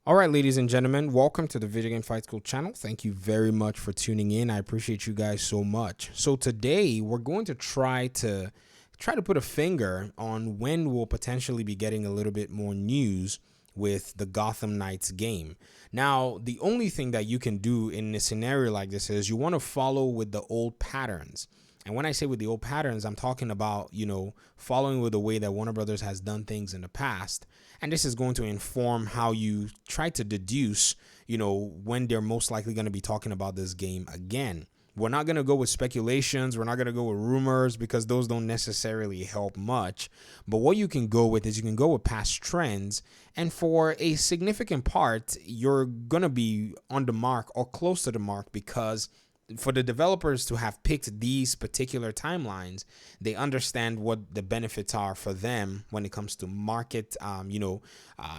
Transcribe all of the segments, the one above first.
All right, ladies and gentlemen, welcome to the Video Game Fight School channel. Thank you very much for tuning in. I appreciate you guys so much. So today we're going to try to put a finger on when we'll potentially be getting a little bit more news with the Gotham Knights game. Now, the only thing that you can do in a scenario like this is you want to follow with the old patterns. And when I say with the old patterns, I'm talking about, following with the way that Warner Brothers has done things in the past. And this is going to inform how you try to deduce, when they're most likely going to be talking about this game again. We're not going to go with speculations. We're not going to go with rumors because those don't necessarily help much. But what you can go with is you can go with past trends. And for a significant part, you're going to be on the mark or close to the mark because for the developers to have picked these particular timelines, they understand what the benefits are for them when it comes to market,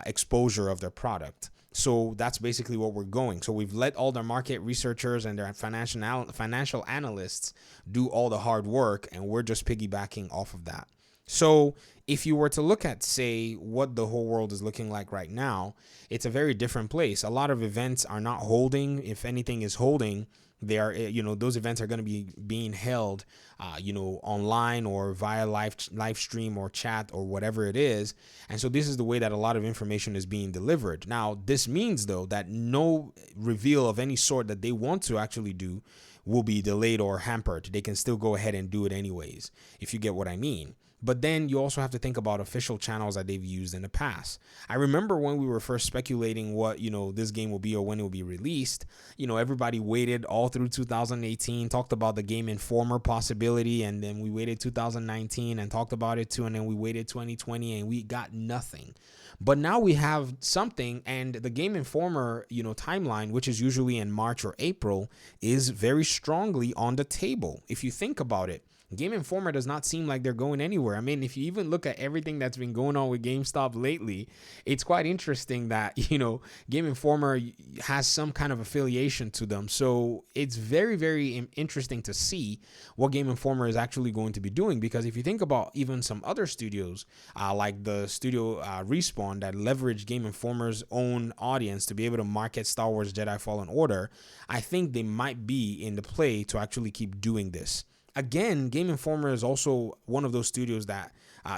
exposure of their product. So that's basically what we're going. So we've let all their market researchers and their financial analysts do all the hard work, and we're just piggybacking off of that. So if you were to look at, say, what the whole world is looking like right now, it's a very different place. A lot of events are not holding. If anything is holding, they are, those events are going to be being held, online or via live stream or chat or whatever it is. And so this is the way that a lot of information is being delivered. Now, this means, though, that no reveal of any sort that they want to actually do will be delayed or hampered. They can still go ahead and do it anyways, if you get what I mean. But then you also have to think about official channels that they've used in the past. I remember when we were first speculating what, this game will be or when it will be released, everybody waited all through 2018, talked about the Game Informer possibility, and then we waited 2019 and talked about it too, and then we waited 2020 and we got nothing. But now we have something, and the Game Informer, timeline, which is usually in March or April, is very strongly on the table. If you think about it, Game Informer does not seem like they're going anywhere. I mean, if you even look at everything that's been going on with GameStop lately, it's quite interesting that, Game Informer has some kind of affiliation to them. So it's very, very interesting to see what Game Informer is actually going to be doing. Because if you think about even some other studios, like the studio Respawn that leverage Game Informer's own audience to be able to market Star Wars Jedi Fallen Order, I think they might be in the play to actually keep doing this. Again, Game Informer is also one of those studios that,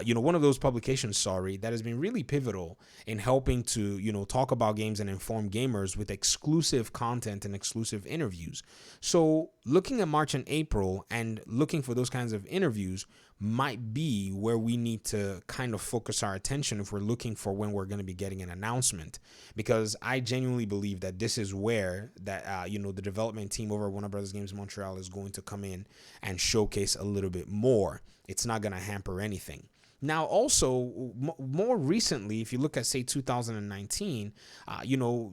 one of those publications, that has been really pivotal in helping to, talk about games and inform gamers with exclusive content and exclusive interviews. So looking at March and April and looking for those kinds of interviews might be where we need to kind of focus our attention if we're looking for when we're going to be getting an announcement, because I genuinely believe that this is where that the development team over at Warner Brothers Games Montreal is going to come in and showcase a little bit more. It's not going to hamper anything. Now, also, more recently, if you look at, say, 2019,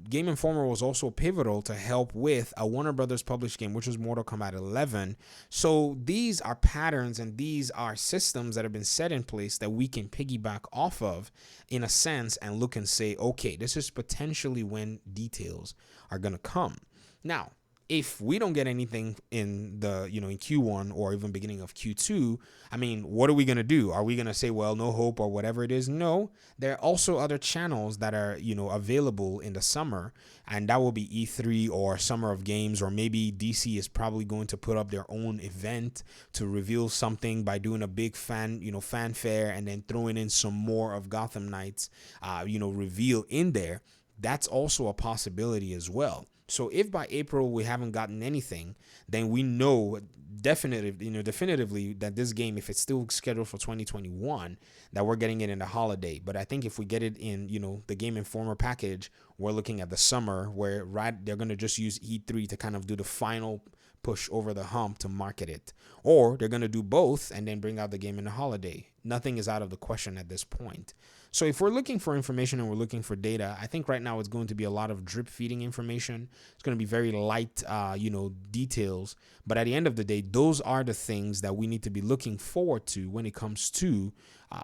Game Informer was also pivotal to help with a Warner Brothers published game, which was Mortal Kombat 11. So these are patterns and these are systems that have been set in place that we can piggyback off of in a sense and look and say, okay, this is potentially when details are going to come. Now, if we don't get anything in the, in Q1 or even beginning of Q2, I mean, what are we going to do? Are we going to say, well, no hope or whatever it is? No, there are also other channels that are, available in the summer, and that will be E3 or Summer of Games, or maybe DC is probably going to put up their own event to reveal something by doing a big fanfare and then throwing in some more of Gotham Knights, reveal in there. That's also a possibility as well. So if by April we haven't gotten anything, then we know definitively that this game, if it's still scheduled for 2021, that we're getting it in the holiday. But I think if we get it in, the Game Informer package, we're looking at the summer where they're going to just use E3 to kind of do the final push over the hump to market it. Or they're going to do both and then bring out the game in the holiday. Nothing is out of the question at this point. So if we're looking for information and we're looking for data, I think right now it's going to be a lot of drip feeding information. It's going to be very light, details. But at the end of the day, those are the things that we need to be looking forward to when it comes to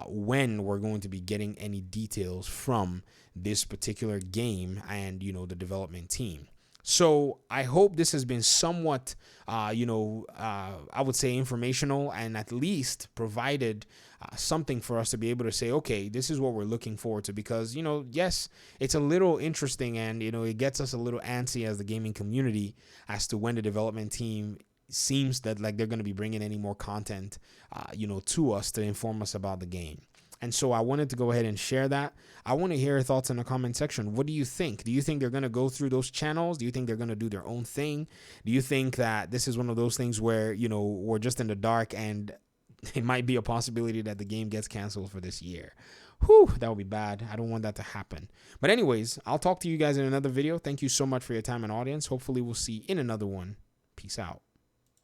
when we're going to be getting any details from this particular game and, the development team. So I hope this has been somewhat, I would say informational, and at least provided something for us to be able to say, okay, this is what we're looking forward to. Because, yes, it's a little interesting, and, it gets us a little antsy as the gaming community as to when the development team seems that like they're going to be bringing any more content, to us to inform us about the game. And so I wanted to go ahead and share that. I want to hear your thoughts in the comment section. What do you think? Do you think they're going to go through those channels? Do you think they're going to do their own thing? Do you think that this is one of those things where, we're just in the dark and it might be a possibility that the game gets canceled for this year? Whew, that would be bad. I don't want that to happen. But anyways, I'll talk to you guys in another video. Thank you so much for your time and audience. Hopefully we'll see in another one. Peace out.